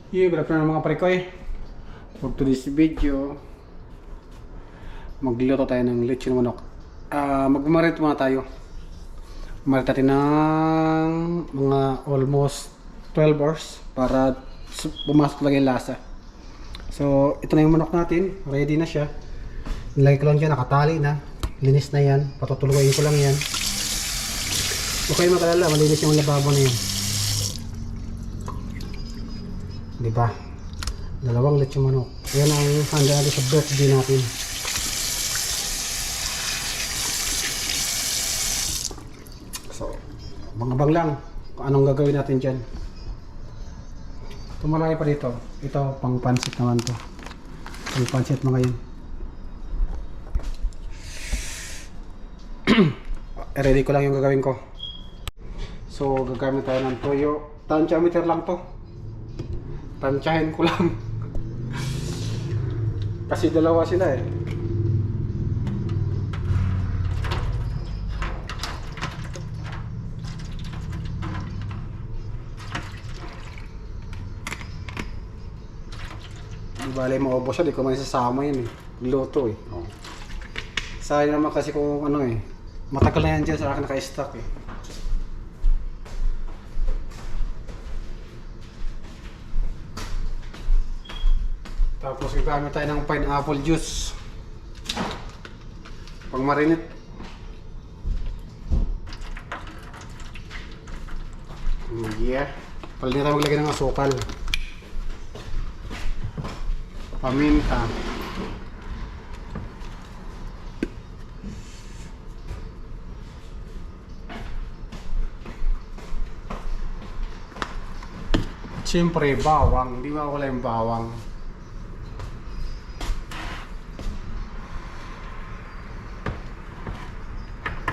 Yeah, good afternoon mga parekoy. For today's video, magluluto tayo ng lechon manok. Magmarinate muna tayo. Marinate natin ng mga almost 12 hours para pumasok talaga yung lasa. So, ito na yung manok natin. Ready na siya. Nilagay ko lang dyan, nakatali na. Linis na yan. Patutulugayin ko lang yan. Okay, magalala, malinis yung lababo na yan. Diba? Dalawang lechon manok. Yan ang handa natin sa birthday natin. So, abang-abang lang kung anong gagawin natin dyan. Tumalaki pa dito. Ito, pang pansit naman to. Pang pansit mga yan. Ready ko lang yung gagawin ko. So, gagamit tayo ng toyo. Tansyameter lang to. Tansyahin ko lang. Kasi dalawa sila eh. Di bale maubos siya, di ko man isasama yun eh. Luto eh. Oh. Sayang naman kasi kung ano eh. Matagal na yan dyan sa akin naka-stock eh. Tapos gagamit tayo ng pineapple juice pang marinate. Yeah. Pala din tayo maglagay ng asukal, paminta, siyempre bawang. Hindi mawala yung bawang.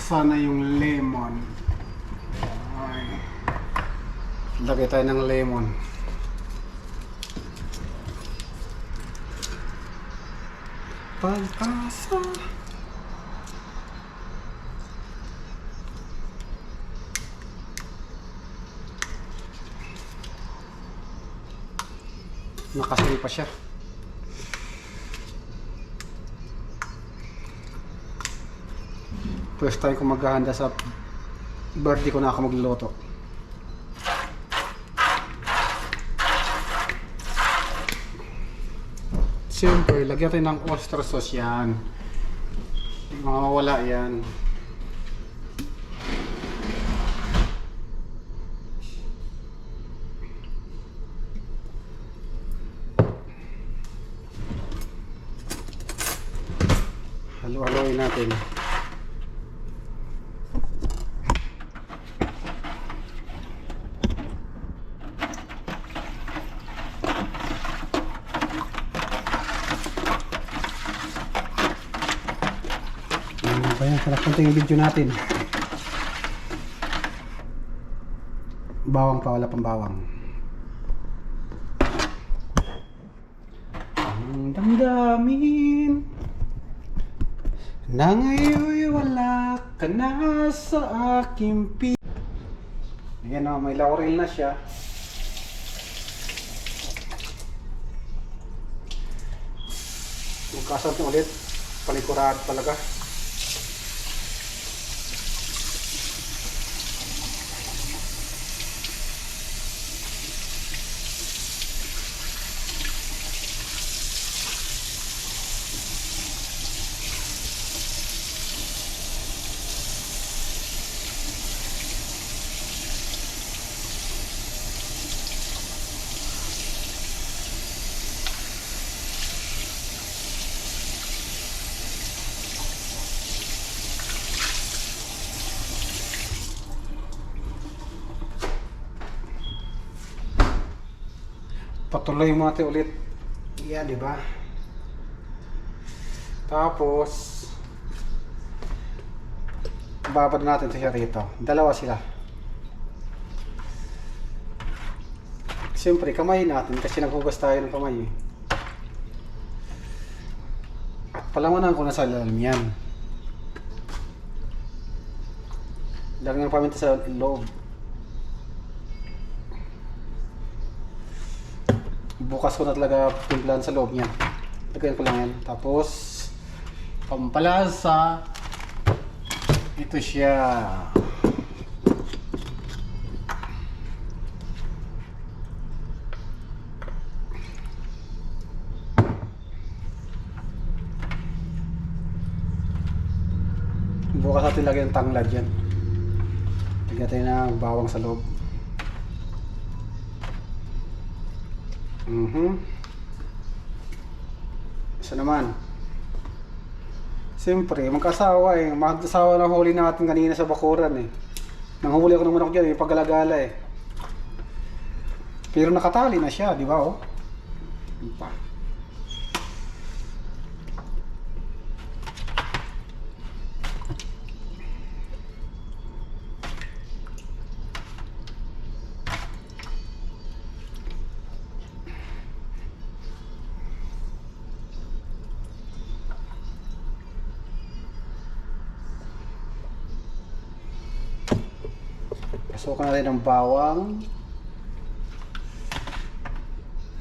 Sana yung lemon. Ay. Lagay tayo ng lemon. Pag-asa. Nakasali pa siya. First time ko maghahanda sa birthday ko na ako magluluto. Siyempre, lagyan tayo ng oyster sauce yan. Mawawala yan. Halo-haloin natin. Ayan, sarap nito yung video natin. Bawang pa, wala pang bawang. Ang damdamin na ngayon'y wala ka na sa aking Ayan o, may laurel na siya. Magkasal natin ulit. Palikurad talaga. Patuloy mo natin ulit. Yan, di ba? Tapos babad natin siya rito. Dalawa sila. Siyempre, kamay natin kasi naghugas tayo ng kamay. At palawanan ko na sa ilalim yan. Lagyan ng paminta sa loob. Bukas ko na talaga timplahan sa loob niyan. Lagyan ko lang yan. Tapos, pampalasa. Ito siya. Bukas natin lagyan ng tanglad yan. Lagyan tayo ng bawang sa loob. Isa naman. Siyempre, magkasawa eh. Magkasawa na huli natin kanina sa bakuran eh. Nanghuli ako ng manok dyan eh, paggalagala eh. Pero nakatali na siya, di ba oh? Diba? Pasukan natin ng bawang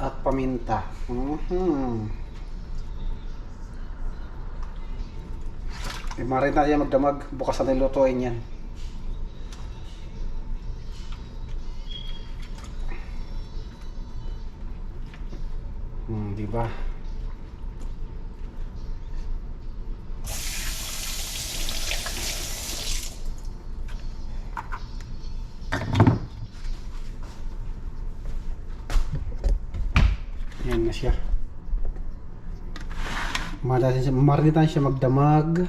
at paminta. I-marinate natin yan magdamag. Bukas natin lutuin yan. Diba? Yan na siya. Marinate siya magdamag.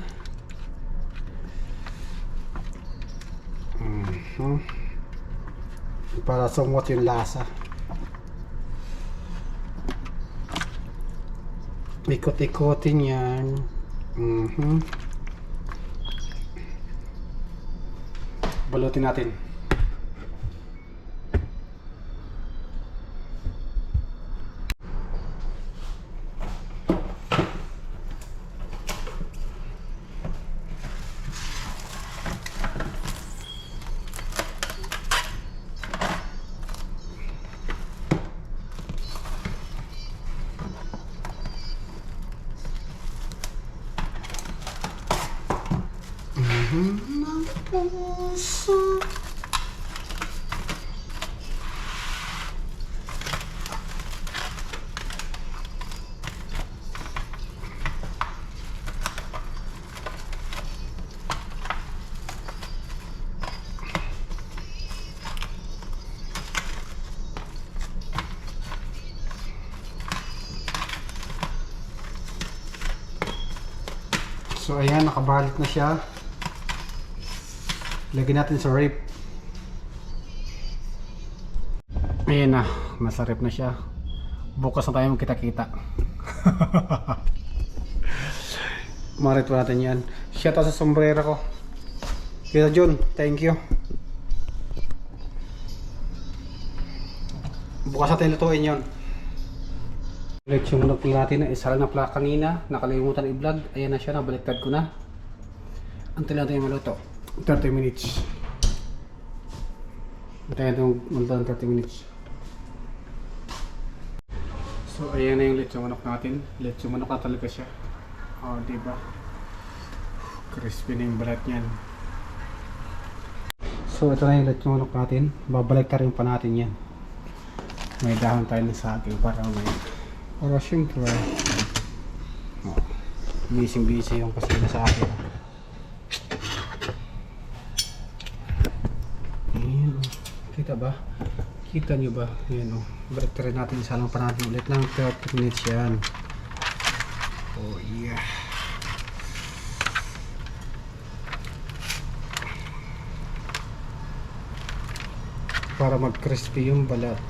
Para sumot yung lasa. Ikot-ikotin yan. Balutin natin. So ayan, nakabalik na siya. Lagyan natin sa rip. Ayan na, nasa rip na siya. Bukas na tayo magkita-kita. Marito natin yan. Shout out sa sombrero ko. Kita John, thank you. Bukas natin lutuin yun. Ulit yung manok natin na isa lang na plaka kanina. Nakalimutan i-vlog. Ayan na siya, nabaliktad ko na. Antayin natin yung maluto. 30 minutes. Antayin natin yung maluto ng 30 minutes. So ayan na yung lechong manok natin. Lechong manok na talaga siya. Oh, diba? Crispy na yung balat niyan. So ito na yung lechong manok natin. Babaliktarin pa natin yan. May dahon tayo ng saging para may para siyempre busy yung kasina sa akin. Ayan, kita ba? Kita nyo ba? Ayan o, balik rin natin, isa lang pa natin ulit lang 30 minutes yan. Oh yeah, para mag crispy yung balat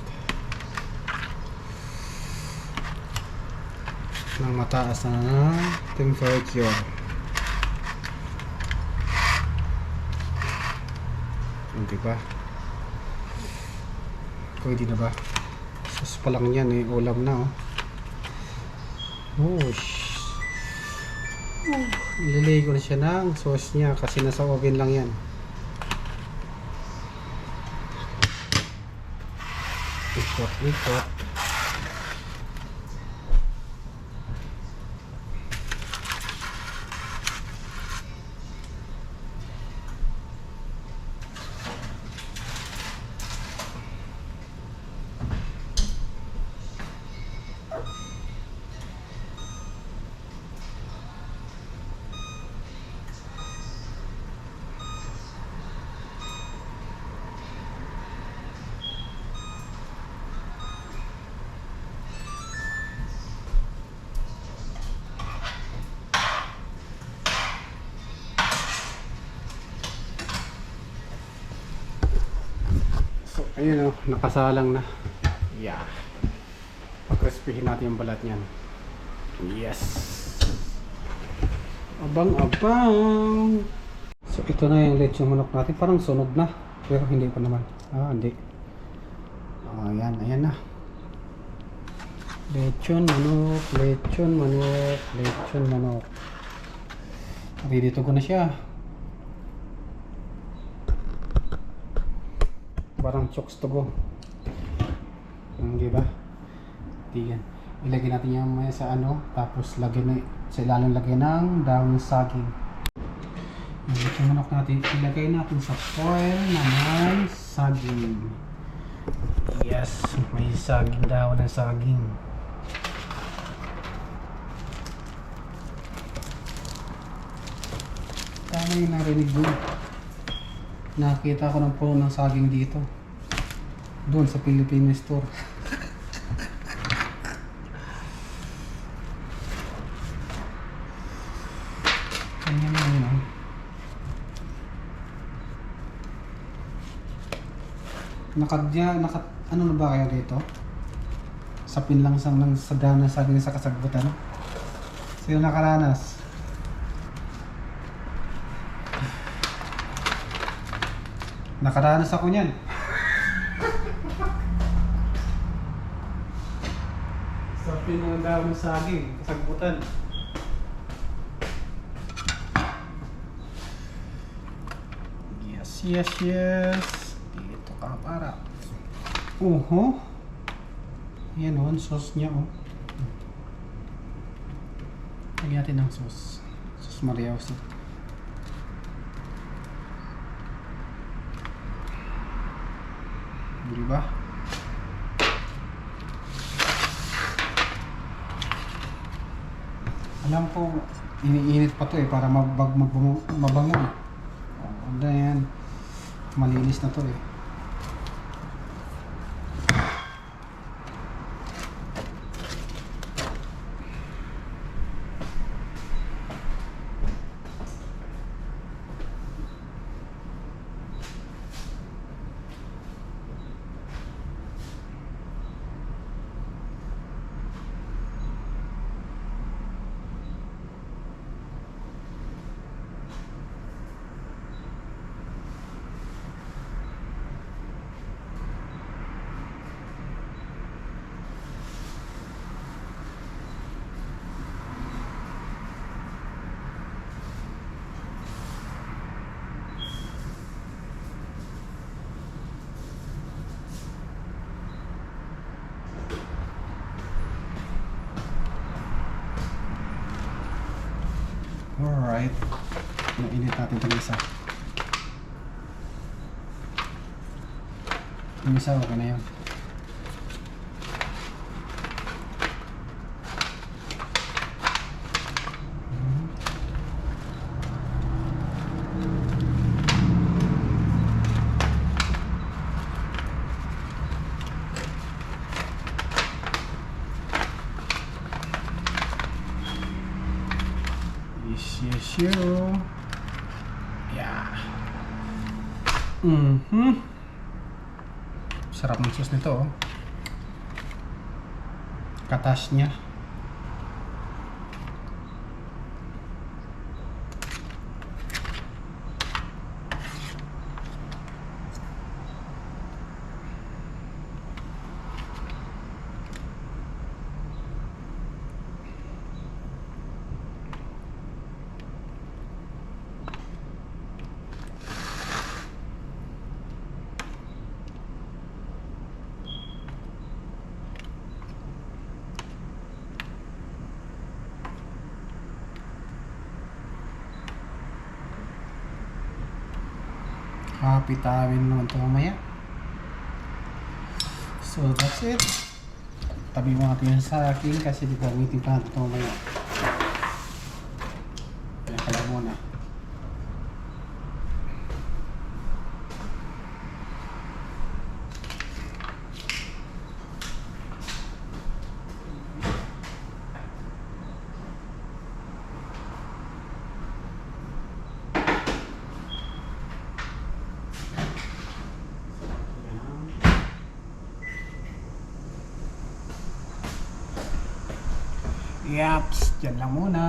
ng mataas na temperature. Diba? Pwede na ba? Sus pa lang yan eh, ulam na oh. Ilalagay ko na siya ng sauce niya kasi nasa oven lang yan. Ikot. Ayun o, nakasalang na. Yeah. Pagkrispihin natin yung balat niyan. Yes. Abang-abang. So ito na yung lechon manok natin. Parang sunog na. Pero hindi pa naman. Hindi. Ayan, ayan na. Lechon manok, lechon manok, lechon manok. Ready to go na siya. Parang chokes to go. Di ba? Tingnan. Ilagay natin yung maya sa ano, tapos lagyan na, sa ilalim lagyan ng dahon ng saging. Yung lechon manok natin, ilagay natin sa foil na may saging. Yes, may saging, dahon ng saging. Tama yung narinig doon. Nakita ko ng puno ng saging dito. Doon sa Philippine store. Ganyan na yun. Ano na ba kayo dito? Sapin lang sa dahon ng saging sa kasagbutan. Sino nakaranas? Nakaranas ako niyan. Sapin ng dahon ng saging, kasagbutan. Yes, yes, yes. Dito ka para. Yan o, sauce niya o. Lagyan natin ng sauce. Sauce Mariaos. Diba? Alam ko, iniinit pa to para mabango. Ano yan? Malinis na to eh. Alright. Nainit natin itong isa. Yung isa, okay na yun. Yes, yeah. Sarap ng sauce nito oh. Katas niya. Kapitawin naman ito mamaya. So that's it. Tabi mo natin yung sa akin kasi di ba meeting pa natin ito mamaya. Kaya kala muna. Yaps, dyan lang muna.